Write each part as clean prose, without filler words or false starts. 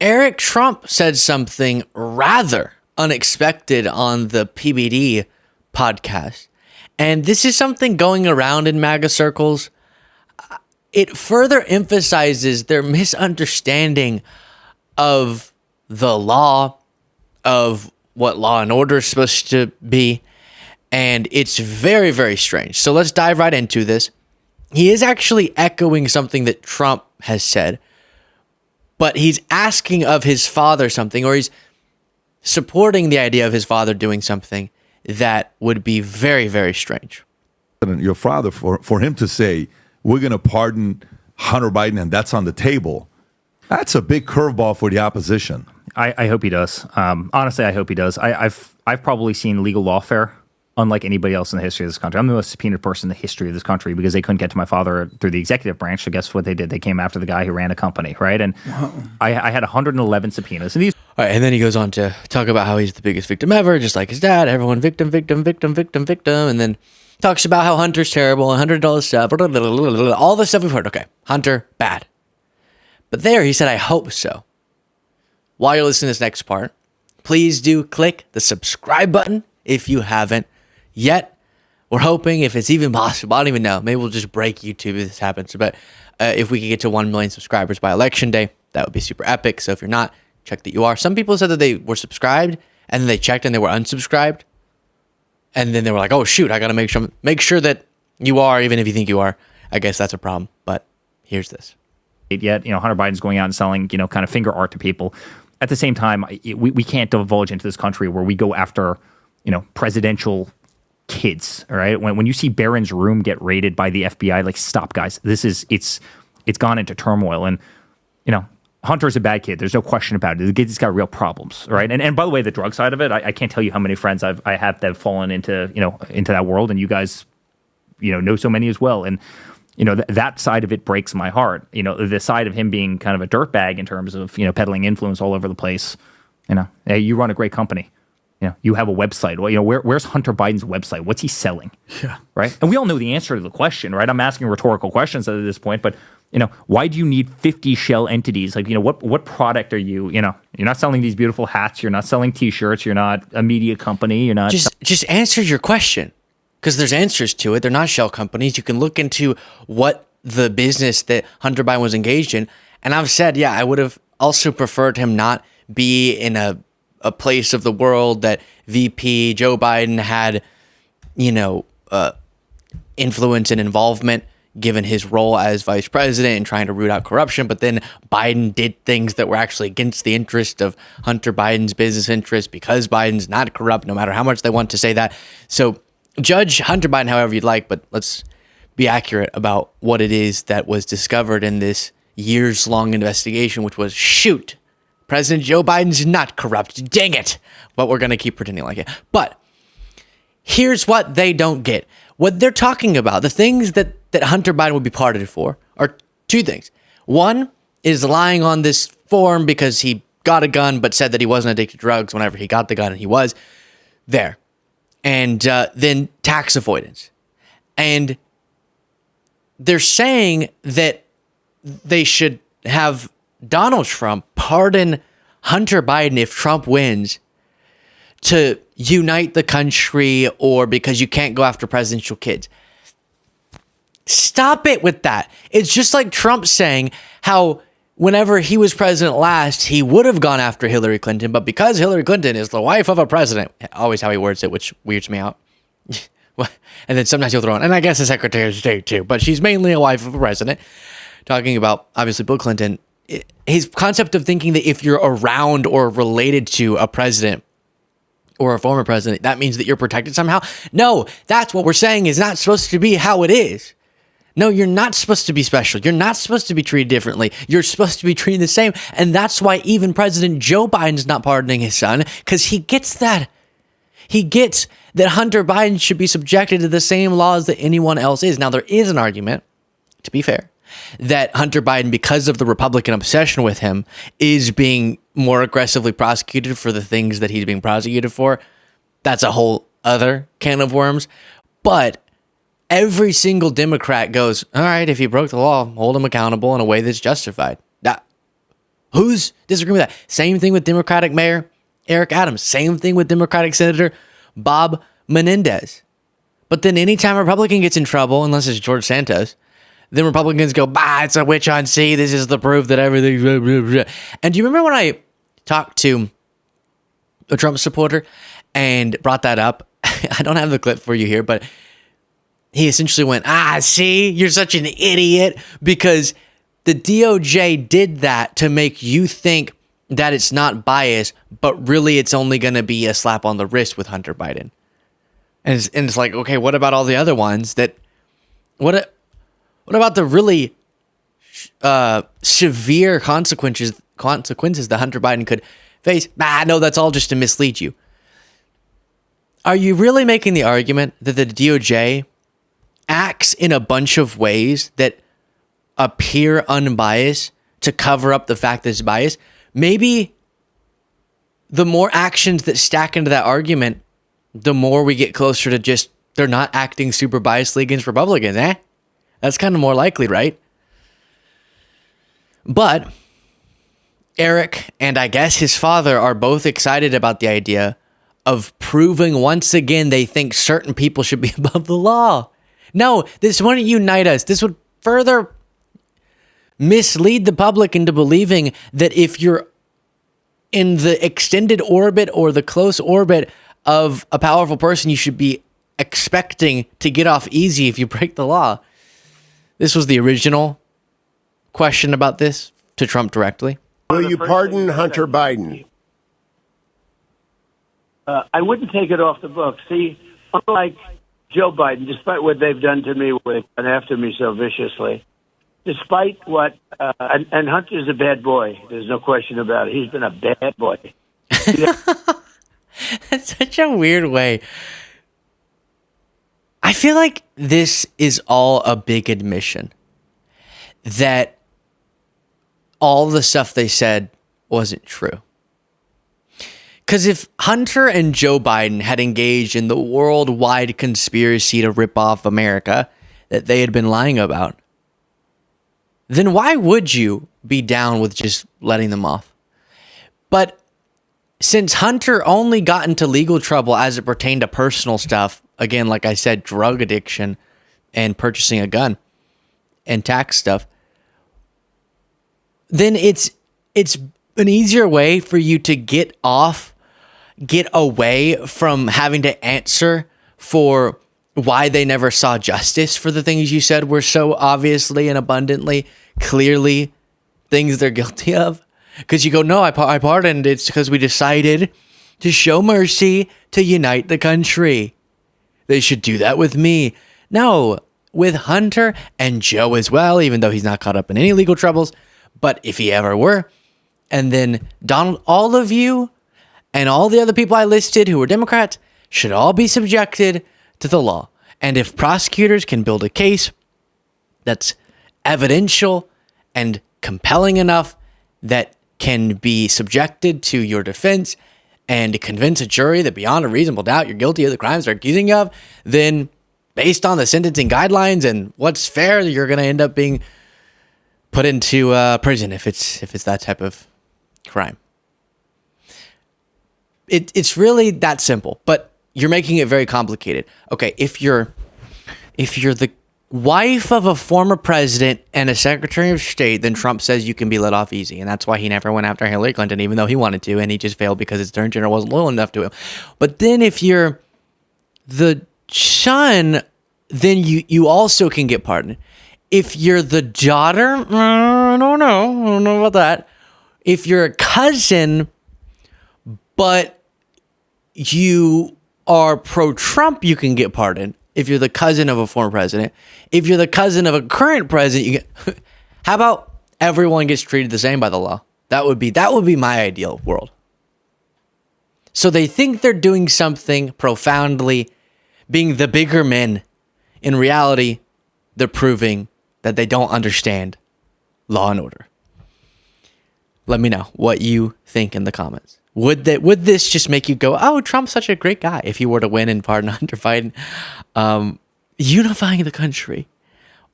Eric Trump said something rather unexpected on the PBD podcast. And this is something going around in MAGA circles. It further emphasizes their misunderstanding of the law, of what law and order is supposed to be. And it's very, very strange. So let's dive right into this. He is actually echoing something that Trump has said, but he's asking of his father something, or he's supporting the idea of his father doing something that would be very, very strange. Your father, for him to say, we're going to pardon Hunter Biden and that's on the table, that's a big curveball for the opposition. I hope he does. Honestly, I hope he does. I've probably seen legal lawfare unlike anybody else in the history of this country. I'm the most subpoenaed person in the history of this country because they couldn't get to my father through the executive branch. So guess what they did? They came after the guy who ran a company, right? And I had 111 subpoenas. And these. All right, and then he goes on to talk about how he's the biggest victim ever, just like his dad. Everyone victim, victim, victim, victim, victim. And then talks about how Hunter's terrible and $100 stuff, all the stuff we've heard. Okay, Hunter, bad. But there he said, I hope so. While you're listening to this next part, please do click the subscribe button if you haven't yet. We're hoping, if it's even possible, I don't even know, maybe we'll just break YouTube if this happens. But if we could get to 1 million subscribers by election day, that would be super epic. So if you're not, check that you are. Some people said that they were subscribed and then they checked and they were unsubscribed. And then they were like, oh, shoot, I got to make sure that you are, even if you think you are. I guess that's a problem. But here's this. Yet, Hunter Biden's going out and selling, kind of finger art to people. At the same time, we can't divulge into this country where we go after, presidential kids. All right. When you see Barron's room get raided by the FBI, like, stop, guys. It's gone into turmoil. And, Hunter's a bad kid. There's no question about it. The kid's got real problems. Right. And by the way, the drug side of it, I can't tell you how many friends I have that have fallen into that world. And you guys, know so many as well. And, that side of it breaks my heart. The side of him being kind of a dirtbag in terms of, peddling influence all over the place. Hey, you run a great company. You have a website. Well, where's Hunter Biden's website? What's he selling? Yeah. Right. And we all know the answer to the question, right? I'm asking rhetorical questions at this point, but why do you need 50 shell entities? Like, what product are you? You're not selling these beautiful hats. You're not selling T-shirts. You're not a media company. You're not. Just answer your question. Because there's answers to it. They're not shell companies. You can look into what the business that Hunter Biden was engaged in. And I've said, yeah, I would have also preferred him not be in a place of the world that VP Joe Biden had, influence and involvement given his role as vice president and trying to root out corruption. But then Biden did things that were actually against the interest of Hunter Biden's business interests because Biden's not corrupt, no matter how much they want to say that. So judge Hunter Biden however you'd like, but let's be accurate about what it is that was discovered in this years-long investigation, which was, shoot, President Joe Biden's not corrupt. Dang it. But we're going to keep pretending like it. But here's what they don't get. What they're talking about, the things that Hunter Biden would be pardoned for, are two things. One is lying on this form because he got a gun but said that he wasn't addicted to drugs whenever he got the gun, and he was there. And then tax avoidance. And they're saying that they should have Donald Trump pardon Hunter Biden if Trump wins to unite the country or because you can't go after presidential kids. Stop it with that. It's just like Trump saying how whenever he was president last, he would have gone after Hillary Clinton, but because Hillary Clinton is the wife of a president, always how he words it, which weirds me out. And then sometimes he'll throw in, and I guess the Secretary of State too, but she's mainly a wife of a president. Talking about, obviously, Bill Clinton, his concept of thinking that if you're around or related to a president or a former president, that means that you're protected somehow. No, that's what we're saying is not supposed to be how it is. No, you're not supposed to be special. You're not supposed to be treated differently. You're supposed to be treated the same. And that's why even President Joe Biden's not pardoning his son, because he gets that. He gets that Hunter Biden should be subjected to the same laws that anyone else is. Now, there is an argument, to be fair, that Hunter Biden, because of the Republican obsession with him, is being more aggressively prosecuted for the things that he's being prosecuted for. That's a whole other can of worms. But every single Democrat goes, all right, if he broke the law, hold him accountable in a way that's justified. Who's disagreeing with that? Same thing with Democratic Mayor Eric Adams. Same thing with Democratic Senator Bob Menendez. But then anytime a Republican gets in trouble, unless it's George Santos, then Republicans go, bah, it's a witch hunt. See, this is the proof that everything's... Blah, blah, blah. And do you remember when I talked to a Trump supporter and brought that up? I don't have the clip for you here, but he essentially went, see, you're such an idiot, because the DOJ did that to make you think that it's not bias, but really it's only going to be a slap on the wrist with Hunter Biden. And it's like, okay, what about all the other ones that... What about the really severe consequences that Hunter Biden could face? No, that's all just to mislead you. Are you really making the argument that the DOJ acts in a bunch of ways that appear unbiased to cover up the fact that it's biased? Maybe the more actions that stack into that argument, the more we get closer to just they're not acting super biasedly against Republicans, That's kind of more likely, right? But Eric and I guess his father are both excited about the idea of proving once again they think certain people should be above the law. No, this wouldn't unite us. This would further mislead the public into believing that if you're in the extended orbit or the close orbit of a powerful person, you should be expecting to get off easy if you break the law. This was the original question about this to Trump directly. Will you pardon Hunter Biden? I wouldn't take it off the books. See, unlike Joe Biden, despite what they've done to me and after me so viciously, despite what, and Hunter's a bad boy. There's no question about it. He's been a bad boy. That's such a weird way. I feel like this is all a big admission that all the stuff they said wasn't true. Because if Hunter and Joe Biden had engaged in the worldwide conspiracy to rip off America that they had been lying about, then why would you be down with just letting them off? But since Hunter only got into legal trouble as it pertained to personal stuff, again, like I said, drug addiction and purchasing a gun and tax stuff, then it's an easier way for you to get away from having to answer for why they never saw justice for the things you said were so obviously and abundantly, clearly things they're guilty of. Because you go, no, I pardoned. It's because we decided to show mercy to unite the country. They should do that with me. No, with Hunter and Joe as well, even though he's not caught up in any legal troubles. But if he ever were, and then Donald, all of you and all the other people I listed who were Democrats should all be subjected to the law. And if prosecutors can build a case that's evidential and compelling enough that can be subjected to your defense and convince a jury that beyond a reasonable doubt you're guilty of the crimes they're accusing you of, then based on the sentencing guidelines and what's fair, you're going to end up being put into prison if it's that type of crime. It's really that simple, but you're making it very complicated. Okay, if you're the wife of a former president and a secretary of state, then Trump says you can be let off easy. And that's why he never went after Hillary Clinton, even though he wanted to, and he just failed because his attorney general wasn't loyal enough to him. But then if you're the son, then you also can get pardoned. If you're the daughter, I don't know about that. If you're a cousin, but you are pro-Trump, you can get pardoned. If you're the cousin of a former president, if you're the cousin of a current president, you get. How about everyone gets treated the same by the law? That would be my ideal world. So they think they're doing something profoundly, being the bigger men. In reality, they're proving that they don't understand law and order. Let me know what you think in the comments. Would this just make you go, oh, Trump's such a great guy if he were to win and pardon Hunter Biden, unifying the country,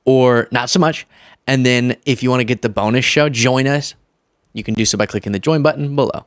or not so much? And then if you want to get the bonus show, join us. You can do so by clicking the join button below.